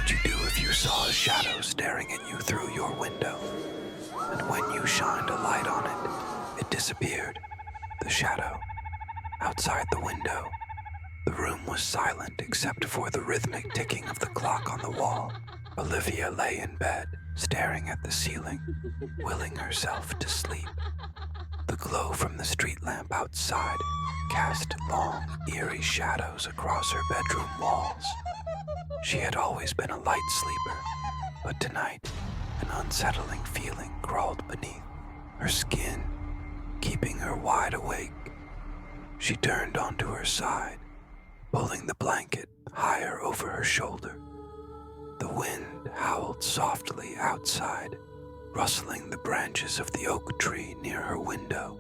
would you do if you saw a shadow staring at you through your window? And when you shined a light on it, it disappeared, the shadow, outside the window. The room was silent except for the rhythmic ticking of the clock on the wall. Olivia lay in bed, staring at the ceiling, willing herself to sleep. The glow from the street lamp outside cast long, eerie shadows across her bedroom walls. She had always been a light sleeper, but tonight, an unsettling feeling crawled beneath her skin, keeping her wide awake. She turned onto her side, pulling the blanket higher over her shoulder. The wind howled softly outside, rustling the branches of the oak tree near her window.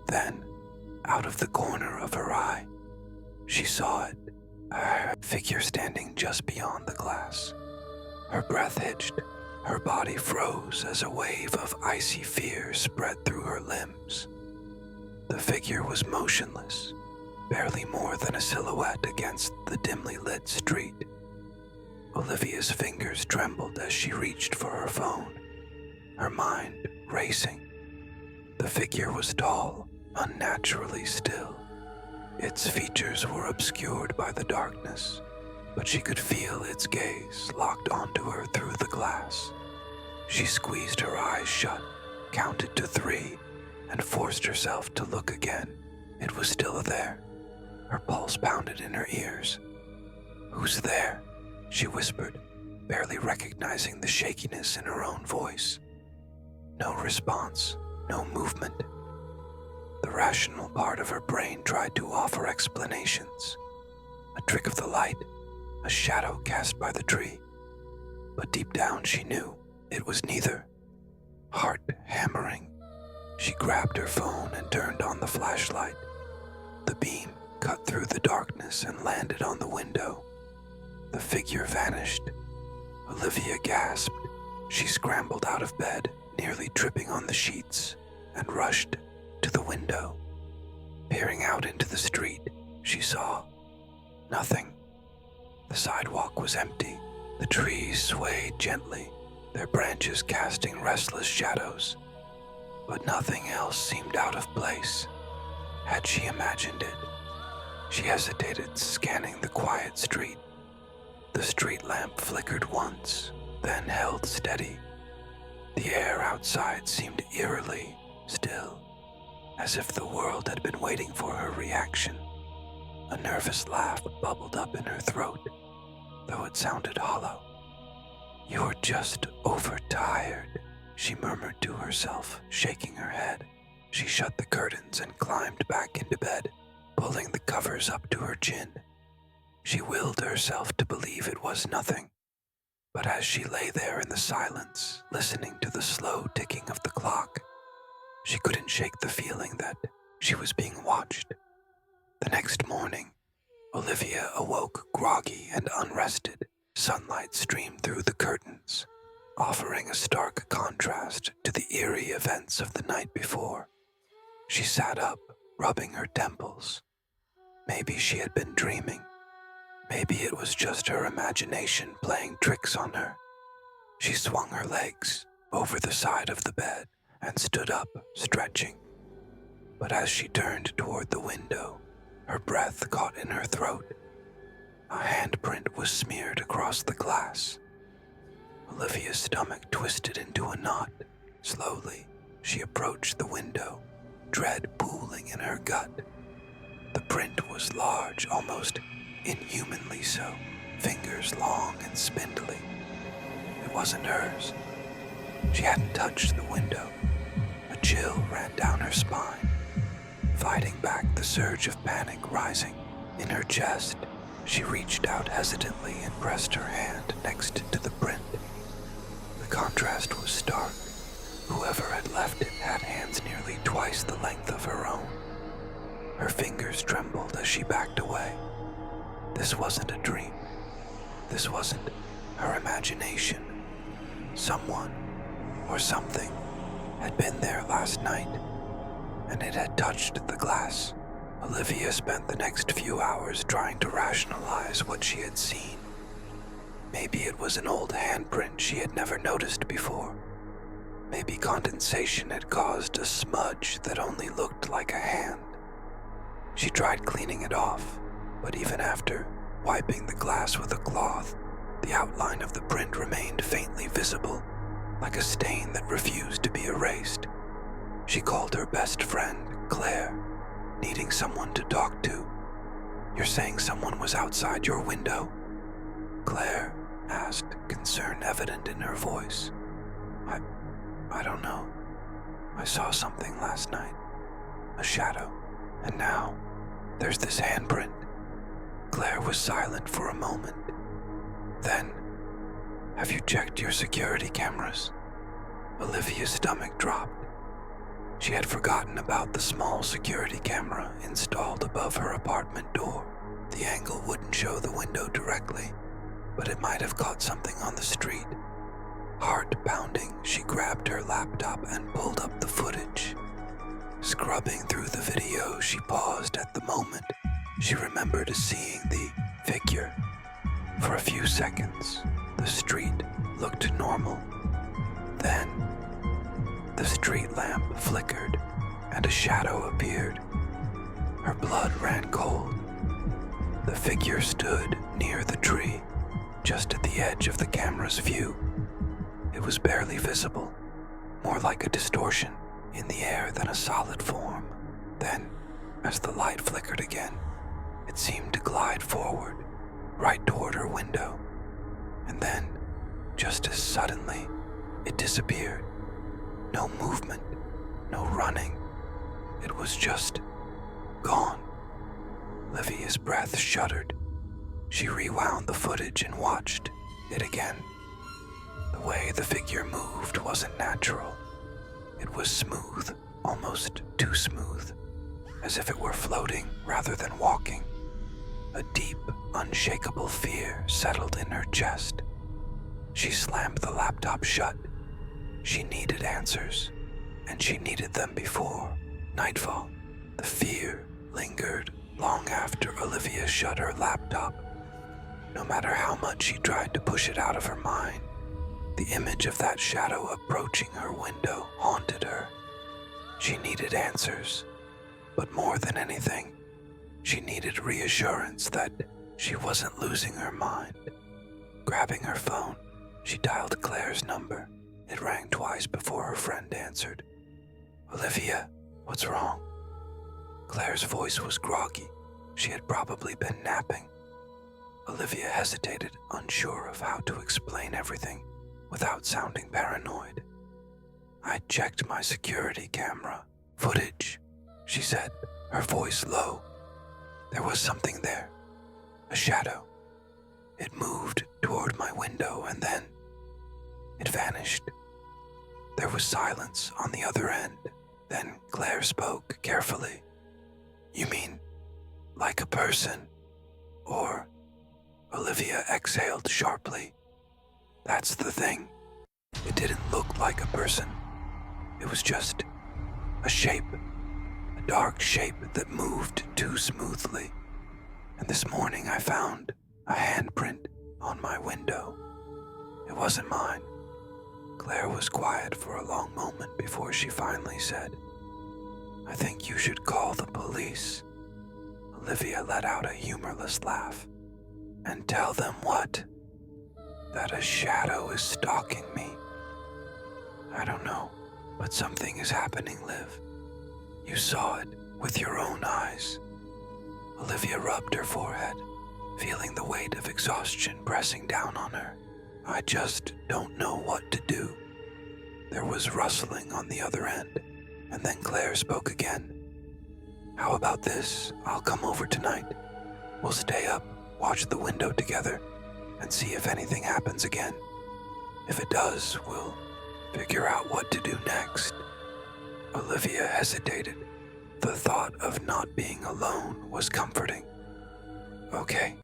Then, out of the corner of her eye, she saw it, a figure standing just beyond the glass. Her breath hitched, her body froze as a wave of icy fear spread through her limbs. The figure was motionless, barely more than a silhouette against the dimly lit street. Olivia's fingers trembled as she reached for her phone, her mind racing. The figure was tall, unnaturally still. Its features were obscured by the darkness, but she could feel its gaze locked onto her through the glass. She squeezed her eyes shut, counted to 3, and forced herself to look again. It was still there. Her pulse pounded in her ears. "Who's there?" she whispered, barely recognizing the shakiness in her own voice. No response, no movement. The rational part of her brain tried to offer explanations. A trick of the light, a shadow cast by the tree. But deep down she knew it was neither. Heart hammering, she grabbed her phone and turned on the flashlight. The beam cut through the darkness and landed on the window. The figure vanished. Olivia gasped. She scrambled out of bed, nearly tripping on the sheets, and rushed to the window. Peering out into the street, she saw nothing. The sidewalk was empty. The trees swayed gently, their branches casting restless shadows. But nothing else seemed out of place. Had she imagined it? She hesitated, scanning the quiet street. The street lamp flickered once, then held steady. The air outside seemed eerily still, as if the world had been waiting for her reaction. A nervous laugh bubbled up in her throat, though it sounded hollow. "You're just overtired," she murmured to herself, shaking her head. She shut the curtains and climbed back into bed, pulling the covers up to her chin. She willed herself to believe it was nothing. But as she lay there in the silence, listening to the slow ticking of the clock, she couldn't shake the feeling that she was being watched. The next morning, Olivia awoke groggy and unrested. Sunlight streamed through the curtains, offering a stark contrast to the eerie events of the night before. She sat up, rubbing her temples. Maybe she had been dreaming. Maybe it was just her imagination playing tricks on her. She swung her legs over the side of the bed and stood up, stretching. But as she turned toward the window, her breath caught in her throat. A handprint was smeared across the glass. Olivia's stomach twisted into a knot. Slowly, she approached the window, dread pooling in her gut. The print was large, almost inhumanly so, fingers long and spindly. It wasn't hers. She hadn't touched the window. A chill ran down her spine, fighting back the surge of panic rising in her chest. She reached out hesitantly and pressed her hand next to the print. The contrast was stark. Whoever had left it had hands nearly twice the length of her own. Her fingers trembled as she backed away. This wasn't a dream. This wasn't her imagination. Someone or something had been there last night, and it had touched the glass. Olivia spent the next few hours trying to rationalize what she had seen. Maybe it was an old handprint she had never noticed before. Maybe condensation had caused a smudge that only looked like a hand. She tried cleaning it off, but even after wiping the glass with a cloth, the outline of the print remained faintly visible, like a stain that refused to be erased. She called her best friend, Claire, needing someone to talk to. "You're saying someone was outside your window?" Claire asked, concern evident in her voice. I don't know. I saw something last night. A shadow. And now, there's this handprint." Claire was silent for a moment. Then, "Have you checked your security cameras?" Olivia's stomach dropped. She had forgotten about the small security camera installed above her apartment door. The angle wouldn't show the window directly, but it might have caught something on the street. Heart pounding, she grabbed her laptop and pulled up the footage. Scrubbing through the video, she paused at the moment. She remembered seeing the figure. For a few seconds, the street looked normal. Then, the street lamp flickered and a shadow appeared. Her blood ran cold. The figure stood near the tree, just at the edge of the camera's view. It was barely visible, more like a distortion in the air than a solid form. Then, as the light flickered again, it seemed to glide forward, right toward her window. And then, just as suddenly, it disappeared. No movement, no running. It was just gone. Livia's breath shuddered. She rewound the footage and watched it again. The way the figure moved wasn't natural. It was smooth, almost too smooth, as if it were floating rather than walking. A deep, unshakable fear settled in her chest. She slammed the laptop shut. She needed answers, and she needed them before nightfall. The fear lingered long after Olivia shut her laptop. No matter how much she tried to push it out of her mind, the image of that shadow approaching her window haunted her. She needed answers, but more than anything, she needed reassurance that she wasn't losing her mind. Grabbing her phone, she dialed Claire's number. It rang twice before her friend answered. "Olivia, what's wrong?" Claire's voice was groggy. She had probably been napping. Olivia hesitated, unsure of how to explain everything without sounding paranoid. "I checked my security camera footage," she said, her voice low. "There was something there, a shadow. It moved toward my window and then it vanished." There was silence on the other end. Then Claire spoke carefully. "You mean like a person? Or..." Olivia exhaled sharply. "That's the thing. It didn't look like a person. It was just a shape, a dark shape that moved too smoothly. And this morning I found a handprint on my window. It wasn't mine." Claire was quiet for a long moment before she finally said, "I think you should call the police." Olivia let out a humorless laugh. "And tell them what?" "That a shadow is stalking me." "I don't know, but something is happening, Liv. You saw it with your own eyes." Olivia rubbed her forehead, feeling the weight of exhaustion pressing down on her. "I just don't know what to do." There was rustling on the other end, and then Claire spoke again. "How about this? I'll come over tonight. We'll stay up, watch the window together, and see if anything happens again. If it does, we'll figure out what to do next." Olivia hesitated. The thought of not being alone was comforting. "Okay,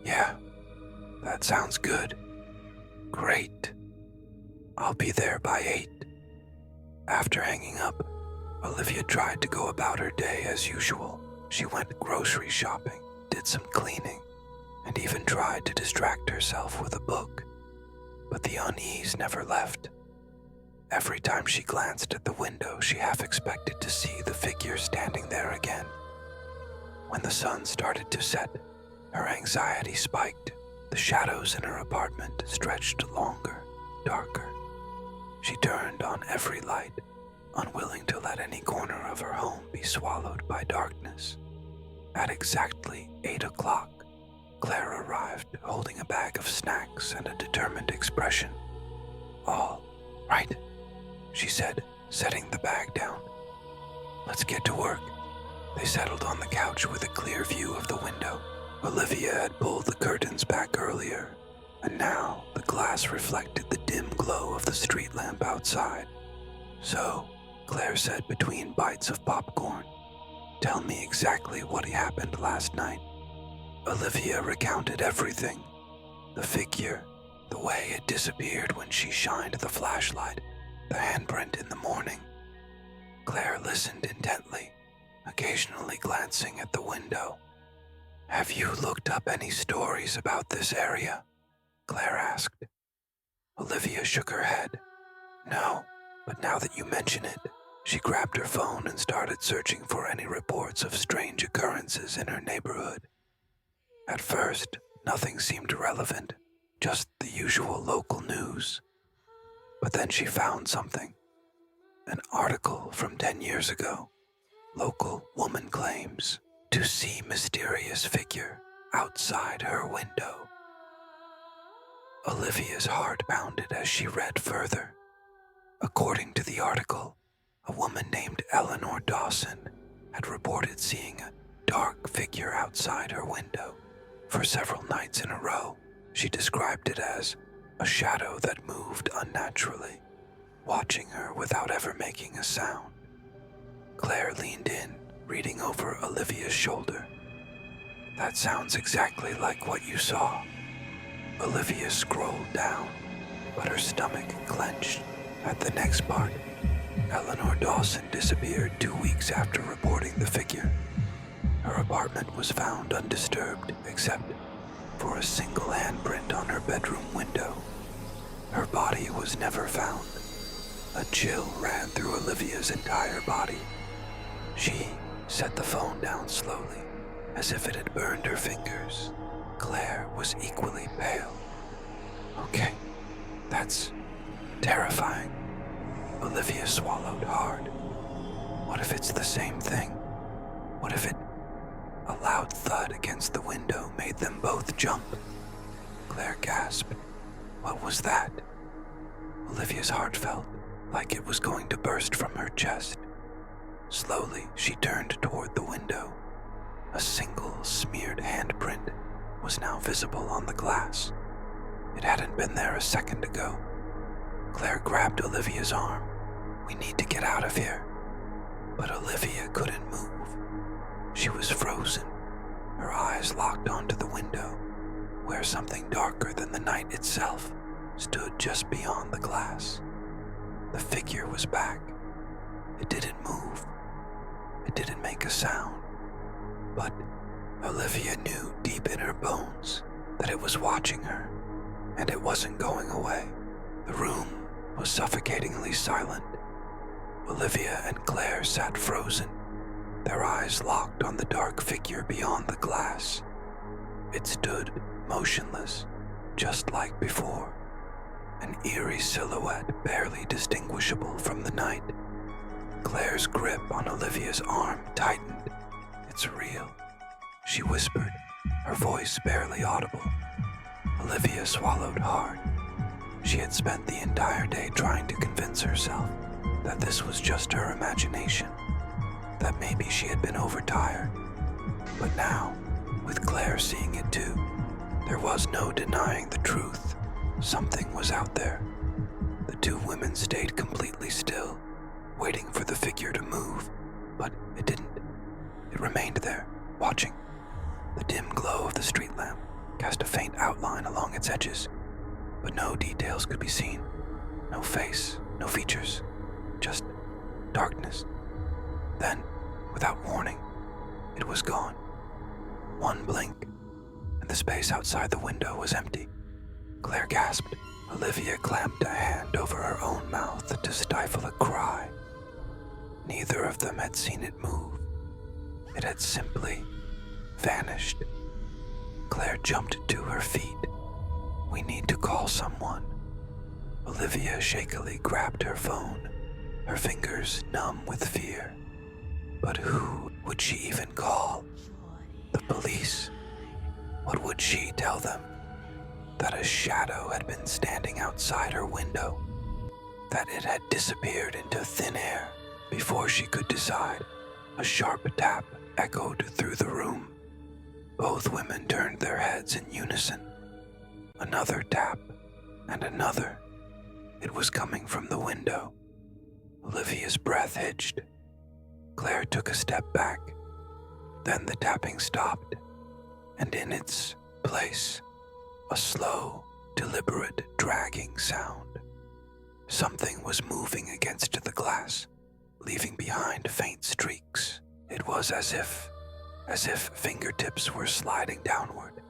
yeah, that sounds good. Great. I'll be there by 8. After hanging up, Olivia tried to go about her day as usual. She went grocery shopping, did some cleaning, and even tried to distract herself with a book, but the unease never left. Every time she glanced at the window, she half expected to see the figure standing there again. When the sun started to set, her anxiety spiked. The shadows in her apartment stretched longer, darker. She turned on every light, unwilling to let any corner of her home be swallowed by darkness. At exactly 8 o'clock, Claire arrived holding a bag of snacks and a determined expression. "All right," she said, setting the bag down. "Let's get to work." They settled on the couch with a clear view of the window. Olivia had pulled the curtains back earlier, and now the glass reflected the dim glow of the street lamp outside. "So," Claire said between bites of popcorn, "tell me exactly what happened last night." Olivia recounted everything. The figure, the way it disappeared when she shined the flashlight, the handprint in the morning. Claire listened intently, occasionally glancing at the window. "Have you looked up any stories about this area?" Claire asked. Olivia shook her head. "No, but now that you mention it," she grabbed her phone and started searching for any reports of strange occurrences in her neighborhood. At first, nothing seemed relevant, just the usual local news. But then she found something. An article from 10 years ago. Local woman claims to see mysterious figure outside her window. Olivia's heart pounded as she read further. According to the article, a woman named Eleanor Dawson had reported seeing a dark figure outside her window. For several nights in a row, she described it as a shadow that moved unnaturally, watching her without ever making a sound. Claire leaned in, reading over Olivia's shoulder. "That sounds exactly like what you saw." Olivia scrolled down, but her stomach clenched at the next part. Eleanor Dawson disappeared 2 weeks after reporting the figure. Her apartment was found undisturbed except for a single handprint on her bedroom window. Her body was never found. A chill ran through Olivia's entire body. She set the phone down slowly, as if it had burned her fingers. Claire was equally pale. "Okay, that's terrifying." Olivia swallowed hard. What if it's the same thing? What if it... A loud thud against the window made them both jump. Claire gasped. What was that? Olivia's heart felt like it was going to burst from her chest. Slowly, she turned toward the window. A single smeared handprint was now visible on the glass. It hadn't been there a second ago. Claire grabbed Olivia's arm. "We need to get out of here." But Olivia couldn't move. She was frozen, her eyes locked onto the window, where something darker than the night itself stood just beyond the glass. The figure was back. It didn't move. It didn't make a sound. But Olivia knew deep in her bones that it was watching her, and it wasn't going away. The room was suffocatingly silent. Olivia and Claire sat frozen, their eyes locked on the dark figure beyond the glass. It stood motionless, just like before, an eerie silhouette barely distinguishable from the night. Claire's grip on Olivia's arm tightened. "It's real," she whispered, her voice barely audible. Olivia swallowed hard. She had spent the entire day trying to convince herself that this was just her imagination, that maybe she had been overtired. But now, with Claire seeing it too, there was no denying the truth. Something was out there. The two women stayed completely still, waiting for the figure to move, but it didn't. It remained there, watching. The dim glow of the street lamp cast a faint outline along its edges, but no details could be seen. No face, no features, just darkness. Then, without warning, it was gone. One blink, and the space outside the window was empty. Claire gasped. Olivia clamped a hand over her own mouth to stifle a cry. Neither of them had seen it move. It had simply vanished. Claire jumped to her feet. "We need to call someone." Olivia shakily grabbed her phone, her fingers numb with fear. But who would she even call? The police? What would she tell them? That a shadow had been standing outside her window, that it had disappeared into thin air before she could decide. A sharp tap echoed through the room. Both women turned their heads in unison. Another tap, and another. It was coming from the window. Olivia's breath hitched. Claire took a step back. Then the tapping stopped, and in its place, a slow, deliberate, dragging sound. Something was moving against the glass, leaving behind faint streaks. It was as if fingertips were sliding downward.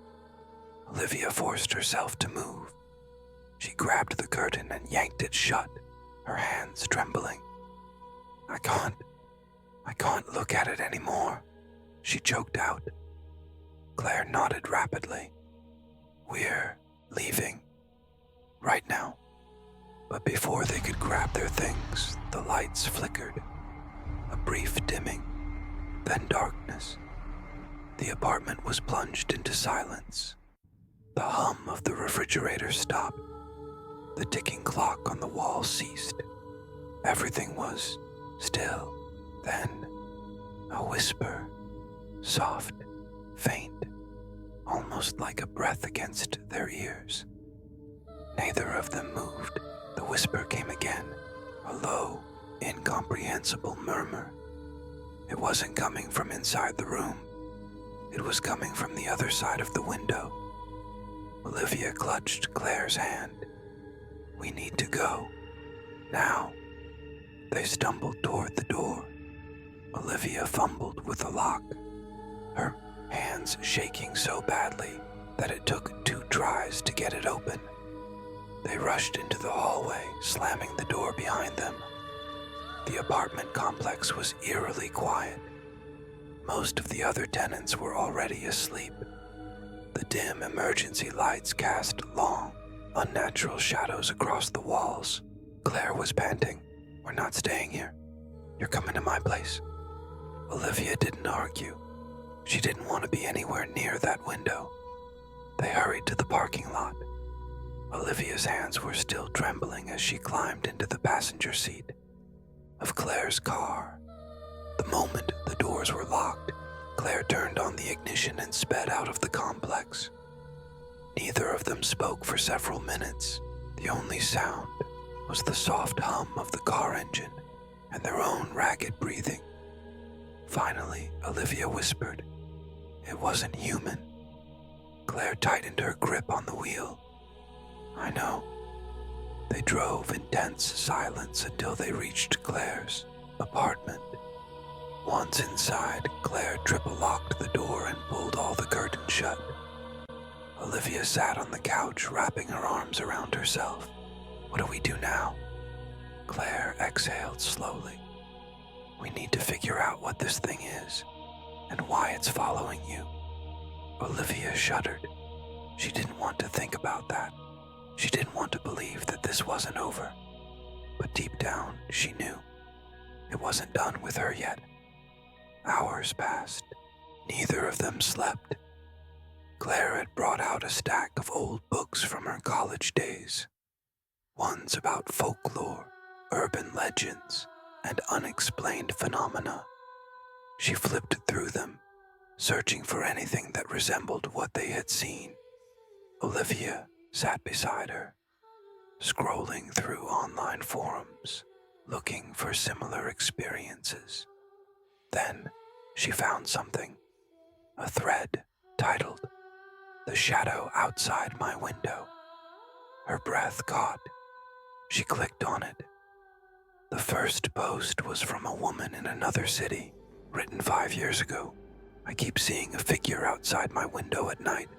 Olivia forced herself to move. She grabbed the curtain and yanked it shut, her hands trembling. I can't look at it anymore," she choked out. Claire nodded rapidly. "We're leaving. Right now." But before they could grab their things, the lights flickered. A brief dimming, then darkness. The apartment was plunged into silence. The hum of the refrigerator stopped. The ticking clock on the wall ceased. Everything was still. Then, a whisper, soft, faint, almost like a breath against their ears. Neither of them moved. The whisper came again, a low, incomprehensible murmur. It wasn't coming from inside the room. It was coming from the other side of the window. Olivia clutched Claire's hand. "We need to go. Now." They stumbled toward the door. Olivia fumbled with the lock, her hands shaking so badly that it took 2 tries to get it open. They rushed into the hallway, slamming the door behind them. The apartment complex was eerily quiet. Most of the other tenants were already asleep. The dim emergency lights cast long, unnatural shadows across the walls. Claire was panting. "We're not staying here. You're coming to my place." Olivia didn't argue. She didn't want to be anywhere near that window. They hurried to the parking lot. Olivia's hands were still trembling as she climbed into the passenger seat of Claire's car. The moment the doors were locked, Claire turned on the ignition and sped out of the complex. Neither of them spoke for several minutes. The only sound was the soft hum of the car engine and their own ragged breathing. Finally, Olivia whispered, "It wasn't human." Claire tightened her grip on the wheel. "I know." They drove in tense silence until they reached Claire's apartment. Once inside, Claire triple-locked the door and pulled all the curtains shut. Olivia sat on the couch, wrapping her arms around herself. "What do we do now?" Claire exhaled slowly. "We need to figure out what this thing is, and why it's following you." Olivia shuddered. She didn't want to think about that. She didn't want to believe that this wasn't over. But deep down, she knew. It wasn't done with her yet. Hours passed. Neither of them slept. Claire had brought out a stack of old books from her college days. Ones about folklore, urban legends, and unexplained phenomena. She flipped through them, searching for anything that resembled what they had seen. Olivia sat beside her, scrolling through online forums, looking for similar experiences. Then she found something, a thread titled, "The Shadow Outside My Window." Her breath caught. She clicked on it. The first post was from a woman in another city, written 5 years ago. "I keep seeing a figure outside my window at night.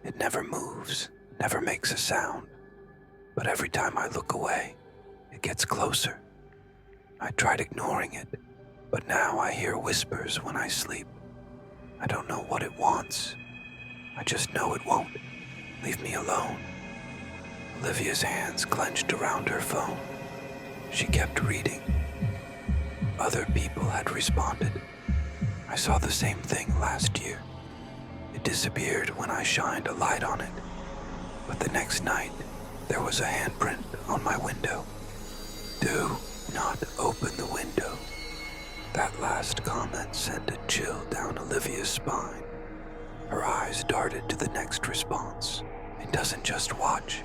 It never moves, never makes a sound. But every time I look away, it gets closer. I tried ignoring it, but now I hear whispers when I sleep. I don't know what it wants. I just know it won't leave me alone. Olivia's hands clenched around her phone. She kept reading. Other people had responded. I saw the same thing last year. It disappeared when I shined a light on it. But the next night, there was a handprint on my window. Do not open the window. That last comment sent a chill down Olivia's spine. Her eyes darted to the next response. It doesn't just watch.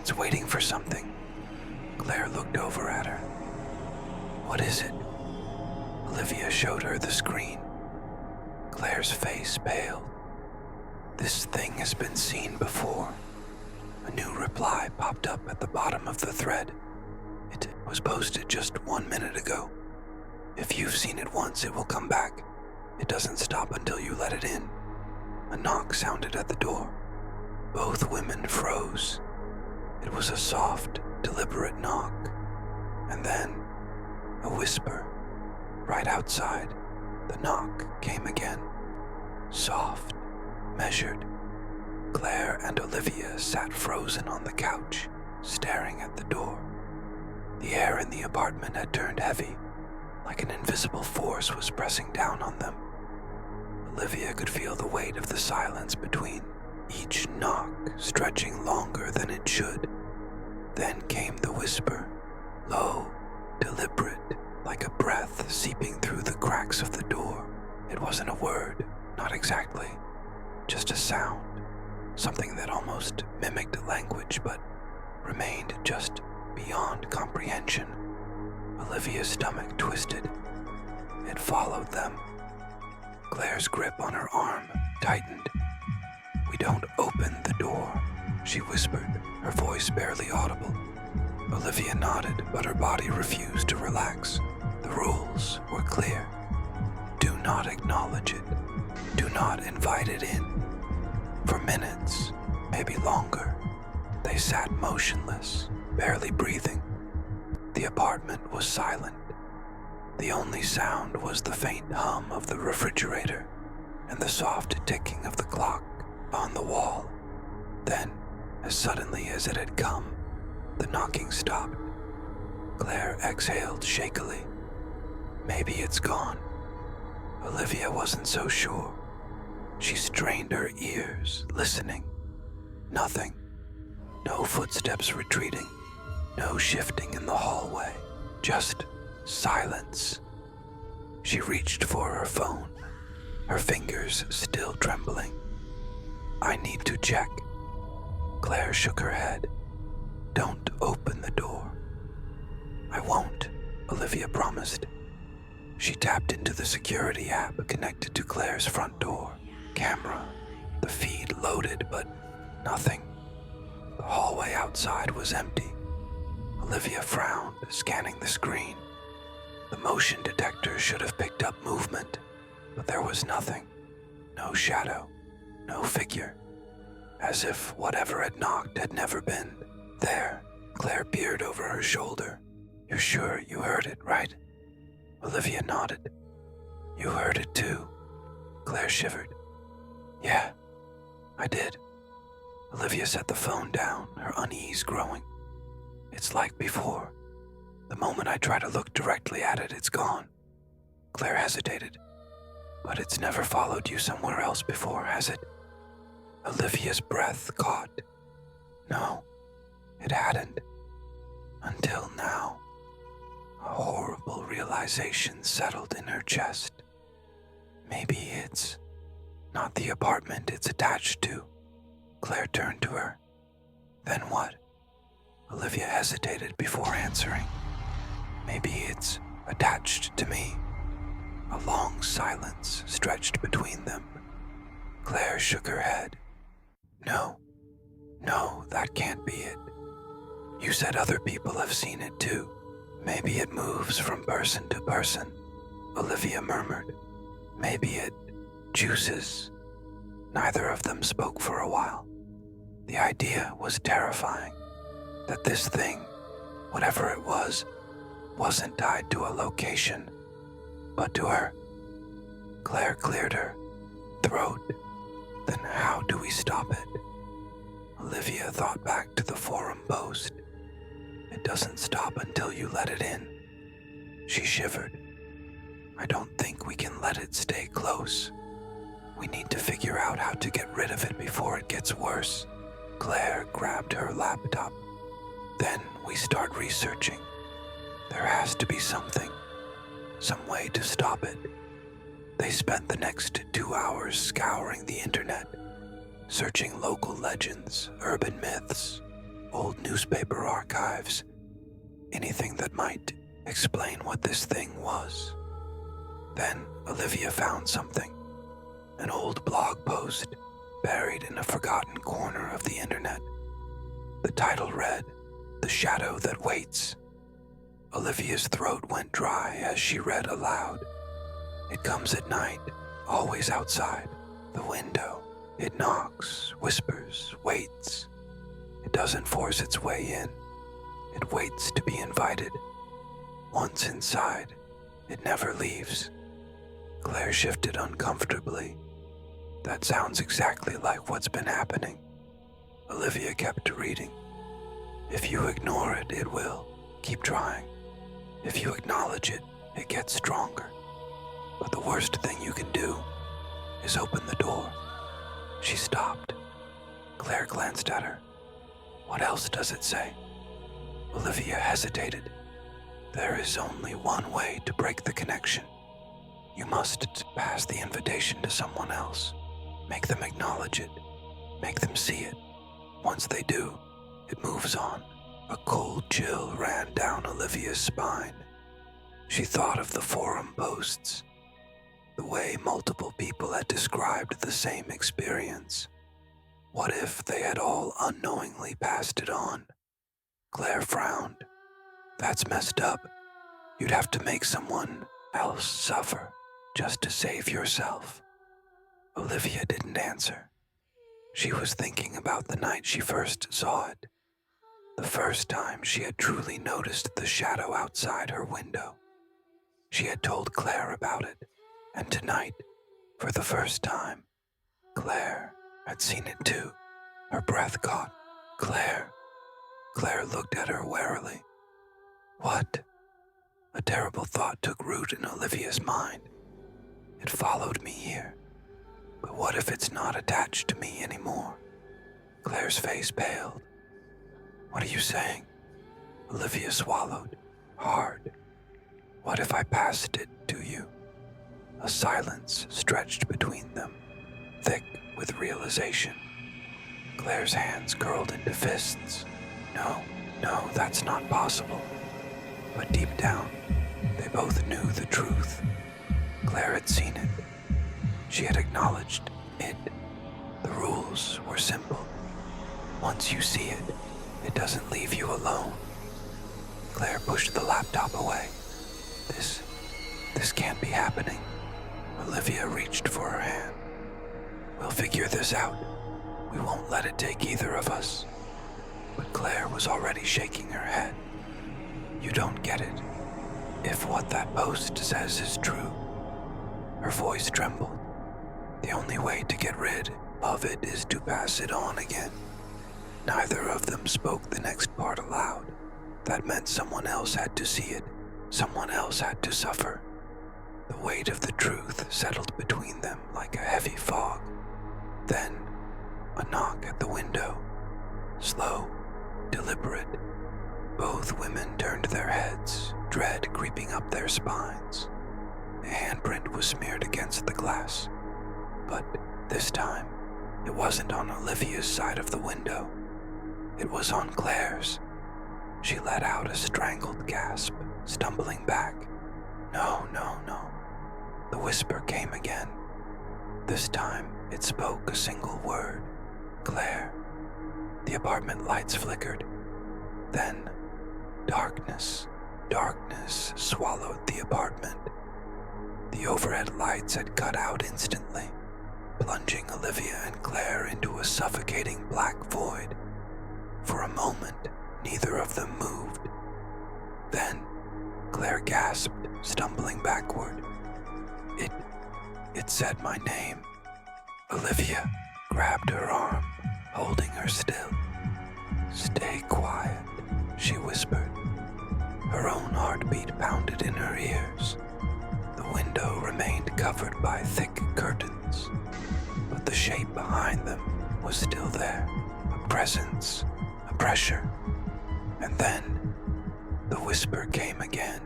It's waiting for something. Claire looked over at her. What is it? Olivia showed her the screen. Claire's face paled. This thing has been seen before. A new reply popped up at the bottom of the thread. It was posted just 1 minute ago. If you've seen it once, it will come back. It doesn't stop until you let it in. A knock sounded at the door. Both women froze. It was a soft, deliberate knock. And then, a whisper. Right outside, the knock came again. Soft, measured. Claire and Olivia sat frozen on the couch, staring at the door. The air in the apartment had turned heavy, like an invisible force was pressing down on them. Olivia could feel the weight of the silence between, each knock stretching longer than it should. Then came the whisper, low, deliberate, like a breath seeping through the cracks of the door. It wasn't a word, not exactly, just a sound, something that almost mimicked language but remained just beyond comprehension. Olivia's stomach twisted. It followed them. Claire's grip on her arm tightened. "We don't open the door," she whispered, her voice barely audible. Olivia nodded, but her body refused to relax. The rules were clear. Do not acknowledge it. Do not invite it in. For minutes, maybe longer, they sat motionless, barely breathing. The apartment was silent. The only sound was the faint hum of the refrigerator and the soft ticking of the clock on the wall. Then, as suddenly as it had come, the knocking stopped. Claire exhaled shakily. Maybe it's gone. Olivia wasn't so sure. She strained her ears, listening. Nothing. No footsteps retreating. No shifting in the hallway. Just silence. She reached for her phone, her fingers still trembling. "I need to check." Claire shook her head. "Don't open the door." "I won't," Olivia promised. She tapped into the security app connected to Claire's front door. Camera. The feed loaded, but nothing. The hallway outside was empty. Olivia frowned, scanning the screen. The motion detector should have picked up movement, but there was nothing. No shadow, no figure. As if whatever had knocked had never been there. Claire peered over her shoulder. "You're sure you heard it, right?" Olivia nodded. "You heard it too?" Claire shivered. "Yeah, I did." Olivia set the phone down, her unease growing. "It's like before. The moment I try to look directly at it, it's gone." Claire hesitated. "But it's never followed you somewhere else before, has it?" Olivia's breath caught. No, it hadn't. Until now. A horrible realization settled in her chest. Maybe it's not the apartment it's attached to. Claire turned to her. "Then what?" Olivia hesitated before answering. "Maybe it's attached to me." A long silence stretched between them. Claire shook her head. No, that can't be it. You said other people have seen it too. Maybe it moves from person to person," Olivia murmured. "Maybe it juices." Neither of them spoke for a while. The idea was terrifying, that this thing, whatever it was, wasn't tied to a location, but to her. Claire cleared her throat. Then how do we stop it? Olivia thought back to the forum post. It doesn't stop until you let it in. She shivered. I don't think we can let it stay close. We need to figure out how to get rid of it before it gets worse. Claire grabbed her laptop. Then we start researching. There has to be something, some way to stop it. They spent the next 2 hours scouring the internet, searching local legends, urban myths, old newspaper archives, anything that might explain what this thing was. Then Olivia found something, an old blog post buried in a forgotten corner of the internet. The title read, "The Shadow That Waits." Olivia's throat went dry as she read aloud. It comes at night, always outside the window. It knocks, whispers, waits. It doesn't force its way in. It waits to be invited. Once inside, it never leaves. Claire shifted uncomfortably. That sounds exactly like what's been happening. Olivia kept reading. If you ignore it, it will. Keep trying. If you acknowledge it, it gets stronger. But the worst thing you can do is open the door. She stopped. Claire glanced at her. What else does it say? Olivia hesitated. There is only one way to break the connection. You must pass the invitation to someone else. Make them acknowledge it. Make them see it. Once they do, it moves on. A cold chill ran down Olivia's spine. She thought of the forum posts, the way multiple people had described the same experience. What if they had all unknowingly passed it on? Claire frowned. That's messed up. You'd have to make someone else suffer just to save yourself. Olivia didn't answer. She was thinking about the night she first saw it. The first time she had truly noticed the shadow outside her window. She had told Claire about it, and tonight, for the first time, Claire had seen it too. Her breath caught. Claire. Claire looked at her warily. What? A terrible thought took root in Olivia's mind. It followed me here. But what if it's not attached to me anymore? Claire's face paled. What are you saying? Olivia swallowed, hard. What if I passed it to you? A silence stretched between them, thick with realization. Claire's hands curled into fists. No, that's not possible. But deep down, they both knew the truth. Claire had seen it. She had acknowledged it. The rules were simple. Once you see it, it doesn't leave you alone. Claire pushed the laptop away. This can't be happening. Olivia reached for her hand. We'll figure this out. We won't let it take either of us. But Claire was already shaking her head. You don't get it. If what that post says is true. Her voice trembled. The only way to get rid of it is to pass it on again. Neither of them spoke the next part aloud. That meant someone else had to see it. Someone else had to suffer. The weight of the truth settled between them like a heavy fog. Then, a knock at the window. Slow, deliberate. Both women turned their heads, dread creeping up their spines. A handprint was smeared against the glass. But this time, it wasn't on Olivia's side of the window. It was on Claire's. She let out a strangled gasp, stumbling back. No. The whisper came again. This time, it spoke a single word. Claire. The apartment lights flickered. Then, darkness swallowed the apartment. The overhead lights had cut out instantly. plunging Olivia and Claire into a suffocating black void. For a moment, neither of them moved. Then, Claire gasped, stumbling backward. It said my name. Olivia grabbed her arm, holding her still. "Stay quiet," she whispered. Her own heartbeat pounded in her ears. The window remained covered by thick curtains, but the shape behind them was still there, a presence, a pressure. And then, the whisper came again.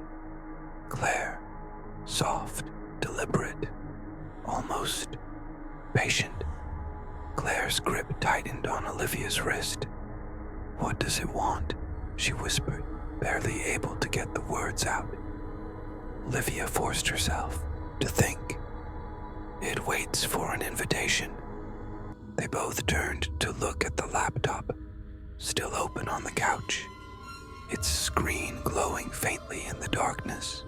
Claire, soft, deliberate, almost patient. Claire's grip tightened on Olivia's wrist. "What does it want?" she whispered, barely able to get the words out. Olivia forced herself to think. "It waits for an invitation." They both turned to look at the laptop, still open on the couch, its screen glowing faintly in the darkness.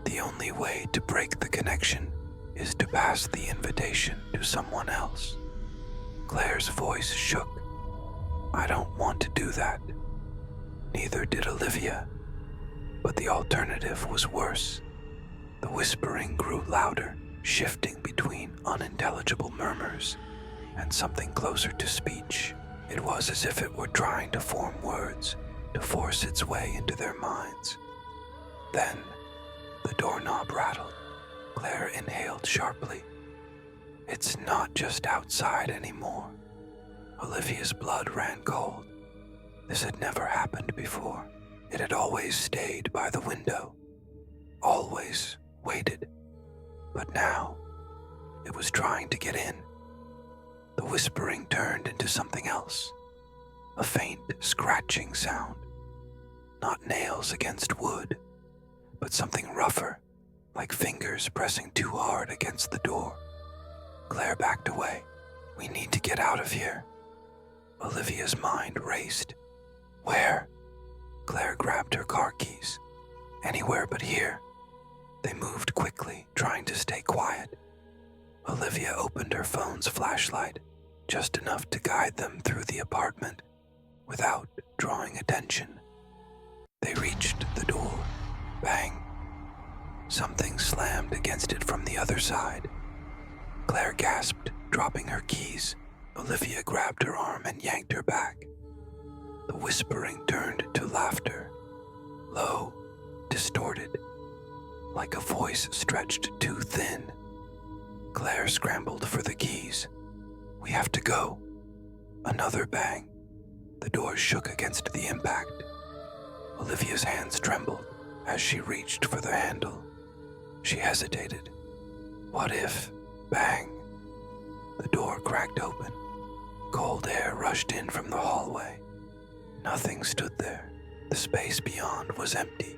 The only way to break the connection is to pass the invitation to someone else. Claire's voice shook. "I don't want to do that." Neither did Olivia, but the alternative was worse. The whispering grew louder, shifting between unintelligible murmurs and something closer to speech. It was as if it were trying to form words, to force its way into their minds. Then, the doorknob rattled. Claire inhaled sharply. It's not just outside anymore. Olivia's blood ran cold. This had never happened before. It had always stayed by the window, always waited. But now, it was trying to get in. The whispering turned into something else, a faint scratching sound. Not nails against wood, but something rougher, like fingers pressing too hard against the door. Claire backed away. "We need to get out of here." Olivia's mind raced. "Where?" Claire grabbed her car keys. "Anywhere but here." They moved quickly, trying to stay quiet. Olivia opened her phone's flashlight, just enough to guide them through the apartment, without drawing attention. They reached the door. Bang. Something slammed against it from the other side. Claire gasped, dropping her keys. Olivia grabbed her arm and yanked her back. The whispering turned to laughter, low, distorted, like a voice stretched too thin. Claire scrambled for the keys. "We have to go." Another bang. The door shook against the impact. Olivia's hands trembled as she reached for the handle. She hesitated. What if? Bang. The door cracked open. Cold air rushed in from the hallway. Nothing stood there. The space beyond was empty.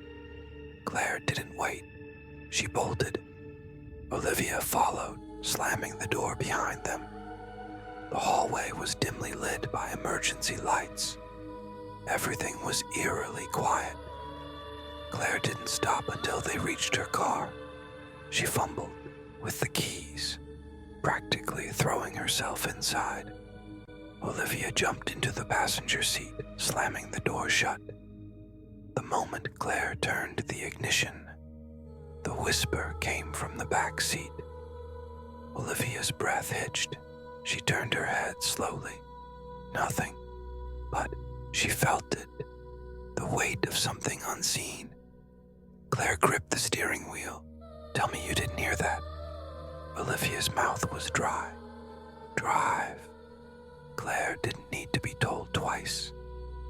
Claire didn't wait. She bolted. Olivia followed, slamming the door behind them. The hallway was dimly lit by emergency lights. Everything was eerily quiet. Claire didn't stop until they reached her car. She fumbled with the keys, practically throwing herself inside. Olivia jumped into the passenger seat, slamming the door shut. The moment Claire turned the ignition, the whisper came from the back seat. Olivia's breath hitched. She turned her head slowly. Nothing, but she felt it, the weight of something unseen. Claire gripped the steering wheel. "Tell me you didn't hear that." Olivia's mouth was dry. "Drive." Claire didn't need to be told twice.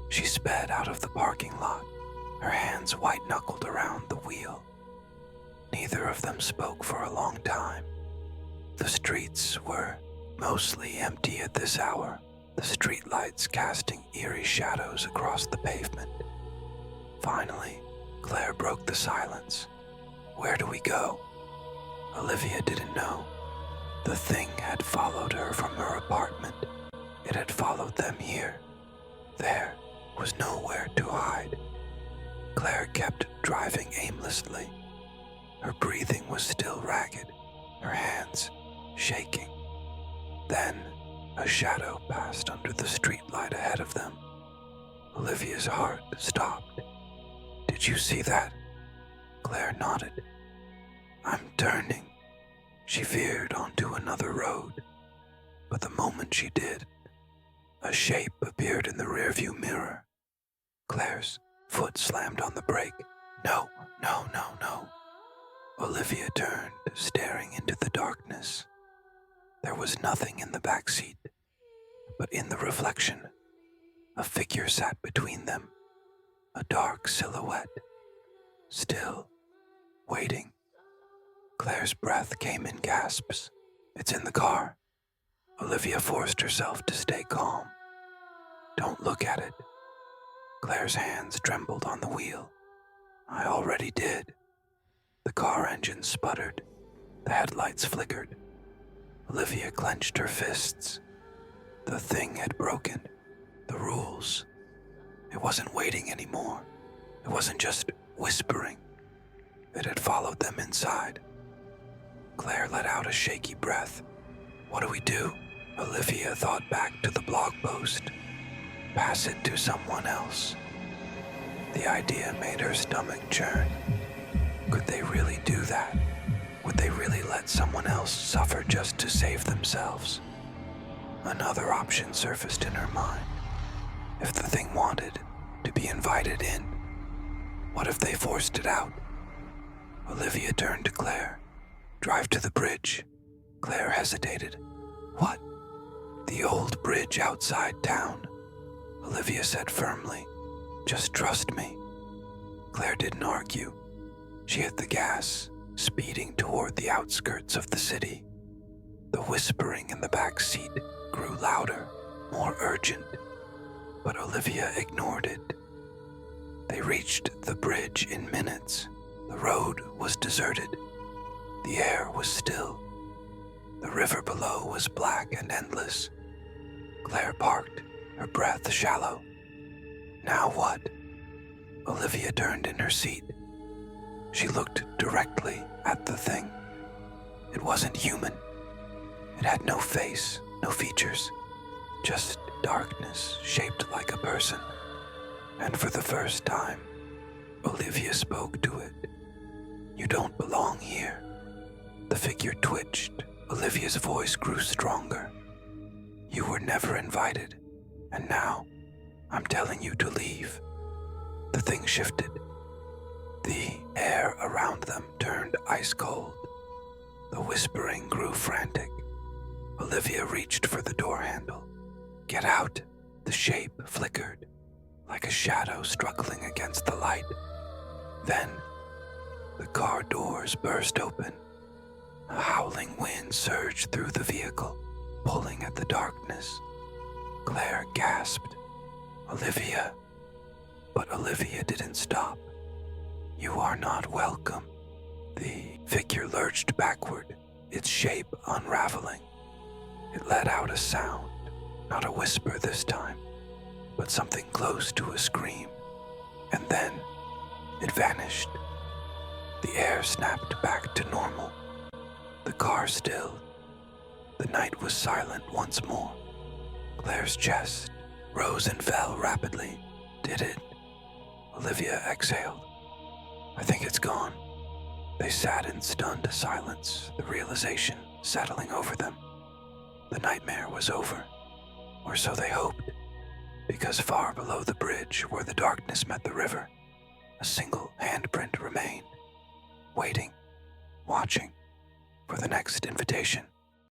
She sped out of the parking lot, her hands white-knuckled around the wheel. Neither of them spoke for a long time. The streets were mostly empty at this hour, the streetlights casting eerie shadows across the pavement. Finally, Claire broke the silence. "Where do we go?" Olivia didn't know. The thing had followed her from her apartment. It had followed them here. There was nowhere to hide. Claire kept driving aimlessly. Her breathing was still ragged, her hands shaking. Then, a shadow passed under the streetlight ahead of them. Olivia's heart stopped. "Did you see that?" Claire nodded. "I'm turning." She veered onto another road, but the moment she did, a shape appeared in the rearview mirror. Claire's foot slammed on the brake. "No, no, no, no." Olivia turned, staring into the darkness. There was nothing in the back seat, but in the reflection, a figure sat between them, a dark silhouette, still, waiting. Claire's breath came in gasps. "It's in the car." Olivia forced herself to stay calm. "Don't look at it." Claire's hands trembled on the wheel. "I already did." The car engine sputtered. The headlights flickered. Olivia clenched her fists. The thing had broken. The rules. It wasn't waiting anymore. It wasn't just whispering. It had followed them inside. Claire let out a shaky breath. "What do we do?" Olivia thought back to the blog post. Pass it to someone else. The idea made her stomach churn. Could they really do that? Would they really let someone else suffer just to save themselves? Another option surfaced in her mind. If the thing wanted to be invited in, what if they forced it out? Olivia turned to Claire. "Drive to the bridge." Claire hesitated. "What?" "The old bridge outside town," Olivia said firmly. "Just trust me." Claire didn't argue. She hit the gas, speeding toward the outskirts of the city. The whispering in the back seat grew louder, more urgent, but Olivia ignored it. They reached the bridge in minutes. The road was deserted. The air was still. The river below was black and endless. Claire parked, her breath shallow. Now what? Olivia turned in her seat. She looked directly at the thing. It wasn't human. It had no face, no features, just darkness shaped like a person. And for the first time, Olivia spoke to it. "You don't belong here." The figure twitched. Olivia's voice grew stronger. "You were never invited, and now I'm telling you to leave." The thing shifted. The air around them turned ice cold. The whispering grew frantic. Olivia reached for the door handle. "Get out!" The shape flickered, like a shadow struggling against the light. Then, the car doors burst open. A howling wind surged through the vehicle, pulling at the darkness. Claire gasped, "Olivia!" But Olivia didn't stop. "You are not welcome." The figure lurched backward, its shape unraveling. It let out a sound, not a whisper this time, but something close to a scream. And then it vanished. The air snapped back to normal. The car stilled. The night was silent once more. Claire's chest rose and fell rapidly. "Did it?" Olivia exhaled. "I think it's gone." They sat in stunned silence, the realization settling over them. The nightmare was over, or so they hoped, because far below the bridge where the darkness met the river, a single handprint remained, waiting, watching for the next invitation.